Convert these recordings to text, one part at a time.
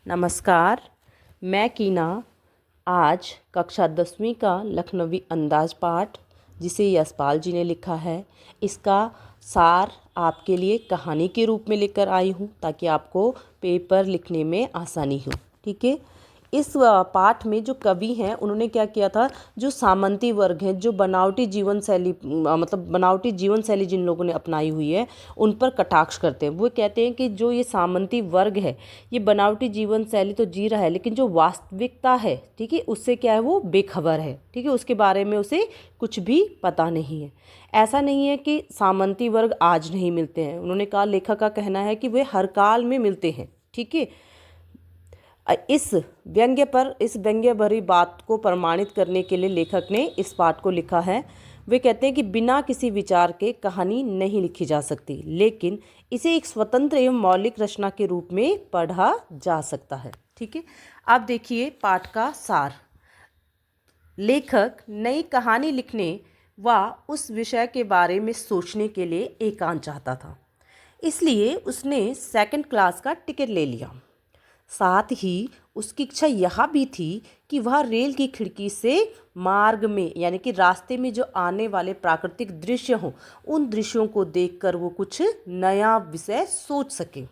नमस्कार, मैं कीना आज कक्षा 10वीं का लखनवी अंदाज पाठ जिसे यशपाल जी ने लिखा है, इसका सार आपके लिए कहानी के रूप में लेकर आई हूँ ताकि आपको पेपर लिखने में आसानी हो। ठीक है। इस पाठ में जो कवि हैं उन्होंने क्या किया था, जो सामंती वर्ग हैं, जो बनावटी जीवन शैली मतलब बनावटी जीवन शैली जिन लोगों ने अपनाई हुई है उन पर कटाक्ष करते हैं। वो कहते हैं कि जो ये सामंती वर्ग है ये बनावटी जीवन शैली तो जी रहा है लेकिन जो वास्तविकता है, ठीक है, उससे क्या है, वो बेखबर है। ठीक है, उसके बारे में उसे कुछ भी पता नहीं है। ऐसा नहीं है कि सामंती वर्ग आज नहीं मिलते हैं। उन्होंने कहा, लेखक का कहना है कि वे हर काल में मिलते हैं। ठीक है। इस व्यंग्य भरी बात को प्रमाणित करने के लिए लेखक ने इस पाठ को लिखा है। वे कहते हैं कि बिना किसी विचार के कहानी नहीं लिखी जा सकती, लेकिन इसे एक स्वतंत्र एवं मौलिक रचना के रूप में पढ़ा जा सकता है। ठीक है। अब देखिए पाठ का सार। लेखक नई कहानी लिखने व उस विषय के बारे में सोचने के लिए एकांत चाहता था, इसलिए उसने सेकंड क्लास का टिकट ले लिया। साथ ही उसकी इच्छा यह भी थी कि वह रेल की खिड़की से मार्ग में यानी कि रास्ते में जो आने वाले प्राकृतिक दृश्य हों उन दृश्यों को देखकर वो कुछ नया विषय सोच सके।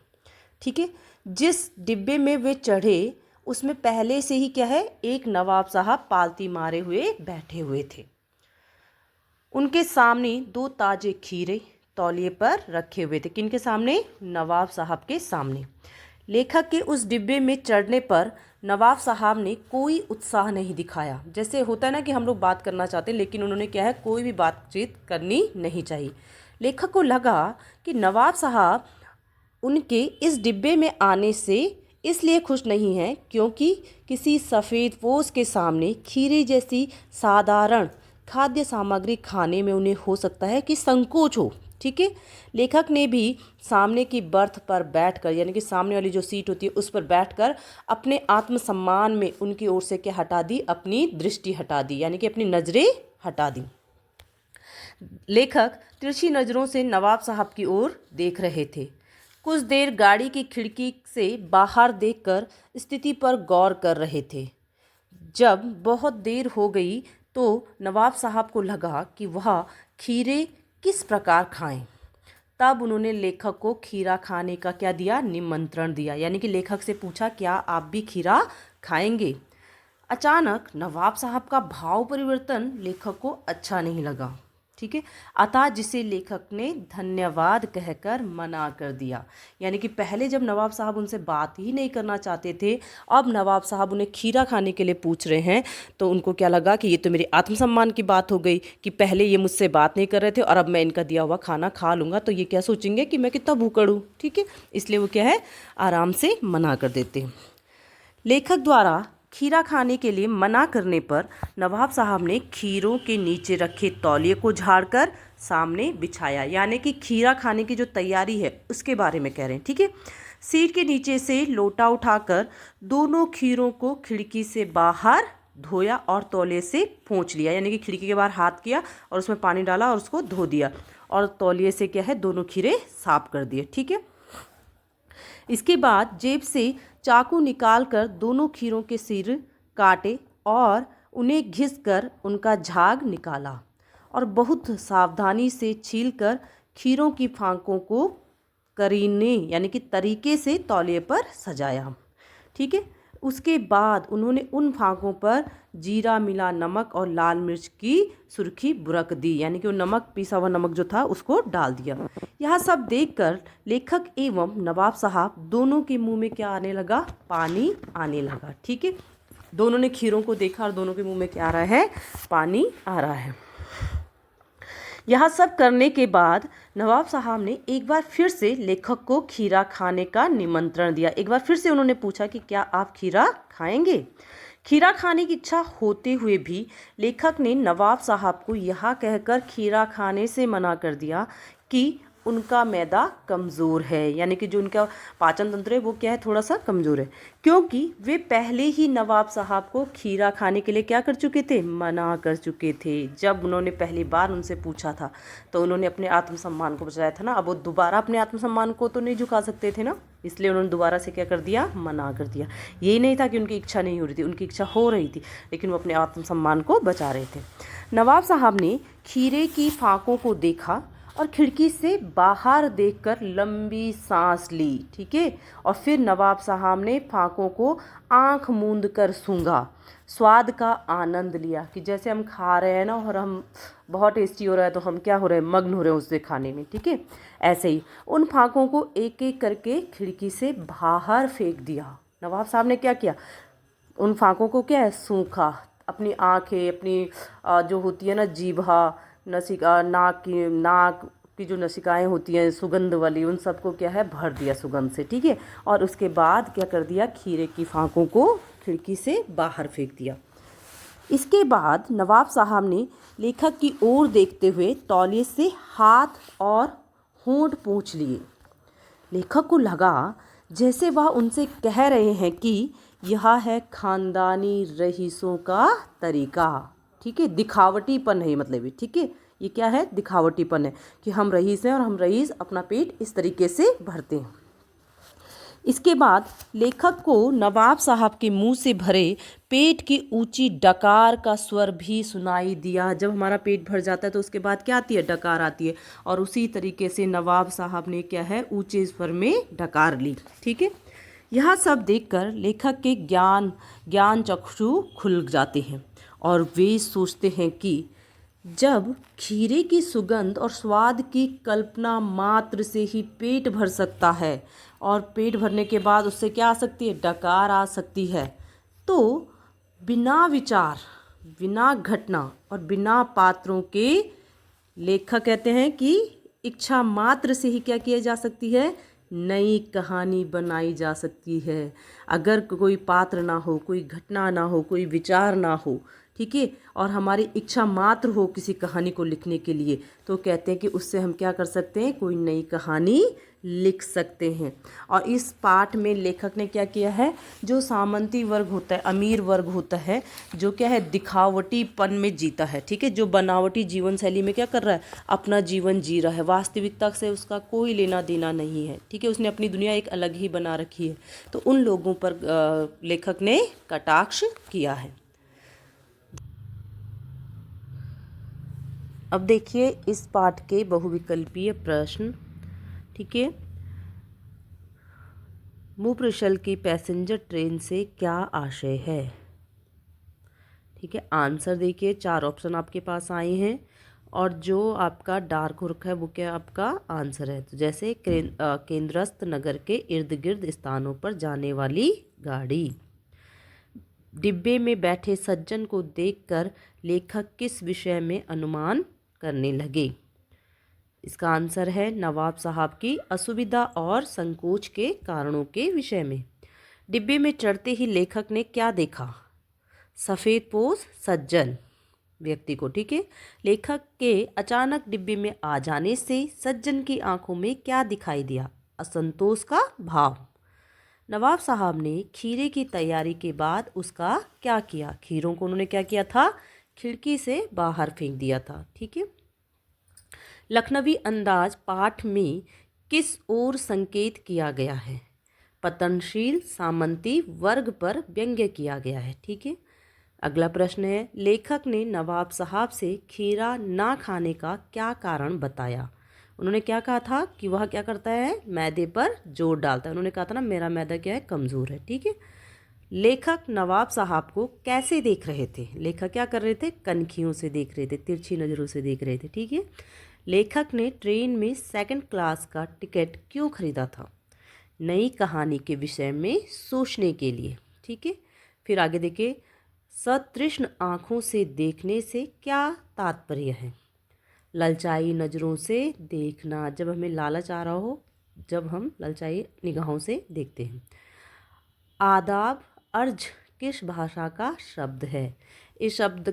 ठीक है। जिस डिब्बे में वे चढ़े उसमें पहले से ही क्या है, एक नवाब साहब पालती मारे हुए बैठे हुए थे। उनके सामने 2 ताजे खीरे तौलिए पर रखे हुए थे। किनके सामने? नवाब साहब के सामने। लेखक के उस डिब्बे में चढ़ने पर नवाब साहब ने कोई उत्साह नहीं दिखाया। जैसे होता है ना कि हम लोग बात करना चाहते हैं लेकिन उन्होंने क्या है, कोई भी बातचीत करनी नहीं चाहिए। लेखक को लगा कि नवाब साहब उनके इस डिब्बे में आने से इसलिए खुश नहीं हैं क्योंकि किसी सफ़ेद पोश के सामने खीरे जैसी साधारण खाद्य सामग्री खाने में उन्हें हो सकता है कि संकोच हो। ठीक है। लेखक ने भी सामने की बर्थ पर बैठकर यानी कि सामने वाली जो सीट होती है उस पर बैठकर अपने आत्मसम्मान में उनकी ओर से क्या हटा दी, अपनी दृष्टि हटा दी, यानी कि अपनी नज़रें हटा दी। लेखक तिरछी नज़रों से नवाब साहब की ओर देख रहे थे। कुछ देर गाड़ी की खिड़की से बाहर देखकर स्थिति पर गौर कर रहे थे। जब बहुत देर हो गई तो नवाब साहब को लगा कि वह खीरे किस प्रकार खाएं। तब उन्होंने लेखक को खीरा खाने का क्या दिया, निमंत्रण दिया। यानी कि लेखक से पूछा, क्या आप भी खीरा खाएंगे? अचानक नवाब साहब का भाव परिवर्तन लेखक को अच्छा नहीं लगा। ठीक है। अतः जिसे लेखक ने धन्यवाद कहकर मना कर दिया। यानी कि पहले जब नवाब साहब उनसे बात ही नहीं करना चाहते थे, अब नवाब साहब उन्हें खीरा खाने के लिए पूछ रहे हैं तो उनको क्या लगा कि ये तो मेरे आत्मसम्मान की बात हो गई कि पहले ये मुझसे बात नहीं कर रहे थे और अब मैं इनका दिया हुआ खाना खा लूँगा तो ये क्या सोचेंगे कि मैं कितना भूखड़ हूँ। ठीक है। इसलिए वो क्या है, आराम से मना कर देते हैं। लेखक द्वारा खीरा खाने के लिए मना करने पर नवाब साहब ने खीरों के नीचे रखे तौलिए को झाड़कर सामने बिछाया। यानी कि खीरा खाने की जो तैयारी है उसके बारे में कह रहे हैं। ठीक है। सीट के नीचे से लोटा उठाकर दोनों खीरों को खिड़की से बाहर धोया और तौलिए से पोंछ लिया। यानी कि खिड़की के बाहर हाथ किया और उसमें पानी डाला और उसको धो दिया और तौलिए से क्या है, दोनों खीरे साफ कर दिए। ठीक है। इसके बाद जेब से चाकू निकालकर दोनों खीरों के सिर काटे और उन्हें घिसकर उनका झाग निकाला और बहुत सावधानी से छीलकर खीरों की फांकों को करीने यानी कि तरीके से तौलिए पर सजाया। ठीक है। उसके बाद उन्होंने उन फांकों पर जीरा मिला नमक और लाल मिर्च की सुर्खी बुरक दी। यानी कि वो नमक, पिसा हुआ नमक जो था उसको डाल दिया। यह सब देखकर लेखक एवं नवाब साहब दोनों के मुंह में क्या आने लगा, पानी आने लगा। ठीक है। दोनों ने खीरों को देखा और दोनों के मुंह में क्या आ रहा है, पानी आ रहा है। यह सब करने के बाद नवाब साहब ने एक बार फिर से लेखक को खीरा खाने का निमंत्रण दिया। एक बार फिर से उन्होंने पूछा कि क्या आप खीरा खाएंगे? खीरा खाने की इच्छा होते हुए भी लेखक ने नवाब साहब को यह कहकर खीरा खाने से मना कर दिया कि उनका मैदा कमज़ोर है, यानी कि जो उनका पाचन तंत्र है वो क्या है, थोड़ा सा कमज़ोर है, क्योंकि वे पहले ही नवाब साहब को खीरा खाने के लिए क्या कर चुके थे, मना कर चुके थे। जब उन्होंने पहली बार उनसे पूछा था तो उन्होंने अपने आत्मसम्मान को बचाया था ना, अब वो दोबारा अपने आत्मसम्मान को तो नहीं झुका सकते थे ना, इसलिए उन्होंने दोबारा से क्या कर दिया, मना कर दिया। यही नहीं था कि उनकी इच्छा नहीं हो रही थी, उनकी इच्छा हो रही थी, लेकिन वो अपने आत्मसम्मान को बचा रहे थे। नवाब साहब ने खीरे की फाकों को देखा और खिड़की से बाहर देखकर लंबी सांस ली, ठीक है। और फिर नवाब साहब ने फाकों को आंख मूंद कर सूंघा, स्वाद का आनंद लिया, कि जैसे हम खा रहे हैं ना और हम बहुत टेस्टी हो रहा है तो हम क्या हो रहे हैं, मग्न हो रहे हैं उससे खाने में, ठीक है। ऐसे ही उन फाकों को एक एक करके खिड़की से बाहर फेंक दिया। नवाब साहब ने क्या किया, उन फाकों को क्या है, सूखा, अपनी आँखें, अपनी जो होती है ना जीभा, नसिका, नाक की जो नसिकाएं होती हैं सुगंध वाली, उन सबको क्या है, भर दिया सुगंध से, ठीक है। और उसके बाद क्या कर दिया, खीरे की फाकों को खिड़की से बाहर फेंक दिया। इसके बाद नवाब साहब ने लेखक की ओर देखते हुए तौलिए से हाथ और होंठ पोंछ लिए। लेखक को लगा जैसे वह उनसे कह रहे हैं कि यह है खानदानी रईसों का तरीका, ठीक है। दिखावटीपन है मतलब ये, ठीक है, ये क्या है, दिखावटीपन है कि हम रईस हैं और हम रईस अपना पेट इस तरीके से भरते हैं। इसके बाद लेखक को नवाब साहब के मुंह से भरे पेट की ऊंची डकार का स्वर भी सुनाई दिया। जब हमारा पेट भर जाता है तो उसके बाद क्या आती है, डकार आती है, और उसी तरीके से नवाब साहब ने क्या है, ऊंचे स्वर में डकार ली, ठीक है। यह सब देखकर लेखक के ज्ञान चक्षु खुल जाते हैं और वे सोचते हैं कि जब खीरे की सुगंध और स्वाद की कल्पना मात्र से ही पेट भर सकता है और पेट भरने के बाद उससे क्या आ सकती है, डकार आ सकती है, तो बिना विचार, बिना घटना और बिना पात्रों के लेखक कहते हैं कि इच्छा मात्र से ही क्या किया जा सकती है, नई कहानी बनाई जा सकती है। अगर कोई पात्र ना हो, कोई घटना ना हो, कोई विचार ना हो, ठीक है, और हमारी इच्छा मात्र हो किसी कहानी को लिखने के लिए, तो कहते हैं कि उससे हम क्या कर सकते हैं, कोई नई कहानी लिख सकते हैं। और इस पाठ में लेखक ने क्या किया है, जो सामंती वर्ग होता है, अमीर वर्ग होता है, जो क्या है, दिखावटीपन में जीता है, ठीक है, जो बनावटी जीवन शैली में क्या कर रहा है, अपना जीवन जी रहा है, वास्तविकता से उसका कोई लेना देना नहीं है, ठीक है, उसने अपनी दुनिया एक अलग ही बना रखी है, तो उन लोगों पर लेखक ने कटाक्ष किया है। अब देखिए इस पाठ के बहुविकल्पीय प्रश्न, ठीक है। मुफस्सिल की पैसेंजर ट्रेन से क्या आशय है, ठीक है। आंसर देखिए, 4 ऑप्शन आपके पास आए हैं और जो आपका डार्क हो रखा है वो क्या आपका आंसर है। तो जैसे केंद्रस्थ नगर के इर्द गिर्द स्थानों पर जाने वाली गाड़ी। डिब्बे में बैठे सज्जन को देखकर लेखक किस विषय में अनुमान करने लगे। इसका आंसर है नवाब साहब की असुविधा और संकोच के कारणों के विषय में। डिब्बे में चढ़ते ही लेखक ने क्या देखा, सफ़ेद पोश सज्जन व्यक्ति को, ठीक है। लेखक के अचानक डिब्बे में आ जाने से सज्जन की आंखों में क्या दिखाई दिया, असंतोष का भाव। नवाब साहब ने खीरे की तैयारी के बाद उसका क्या किया, खीरों को उन्होंने क्या किया था, खिड़की से बाहर फेंक दिया था, ठीक है। लखनवी अंदाज पाठ में किस ओर संकेत किया गया है, पतनशील सामंती वर्ग पर व्यंग्य किया गया है, ठीक है। अगला प्रश्न है, लेखक ने नवाब साहब से खीरा ना खाने का क्या कारण बताया। उन्होंने क्या कहा था कि वह क्या करता है, मैदे पर जोर डालता है, उन्होंने कहा था ना मेरा मैदा क्या है, कमज़ोर है, ठीक है। लेखक नवाब साहब को कैसे देख रहे थे, लेखक क्या कर रहे थे, कनखियों से देख रहे थे, तिरछी नज़रों से देख रहे थे, ठीक है। लेखक ने ट्रेन में 2nd क्लास का टिकट क्यों खरीदा था, नई कहानी के विषय में सोचने के लिए, ठीक है। फिर आगे देखिए, सतृष्ण आँखों से देखने से क्या तात्पर्य है, ललचाई नज़रों से देखना, जब हमें लालच आ रहा हो, जब हम ललचाई निगाहों से देखते हैं। आदाब अर्ज किस भाषा का शब्द है, इस शब्द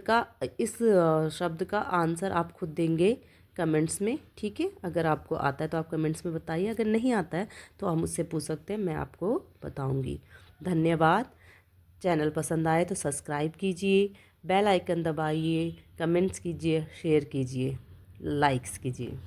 का आंसर आप खुद देंगे, कमेंट्स में, ठीक है। अगर आपको आता है तो आप कमेंट्स में बताइए, अगर नहीं आता है तो हम मुझसे पूछ सकते हैं, मैं आपको बताऊंगी। धन्यवाद। चैनल पसंद आए तो सब्सक्राइब कीजिए, बेल आइकन दबाइए, कमेंट्स कीजिए, शेयर कीजिए, लाइक्स कीजिए।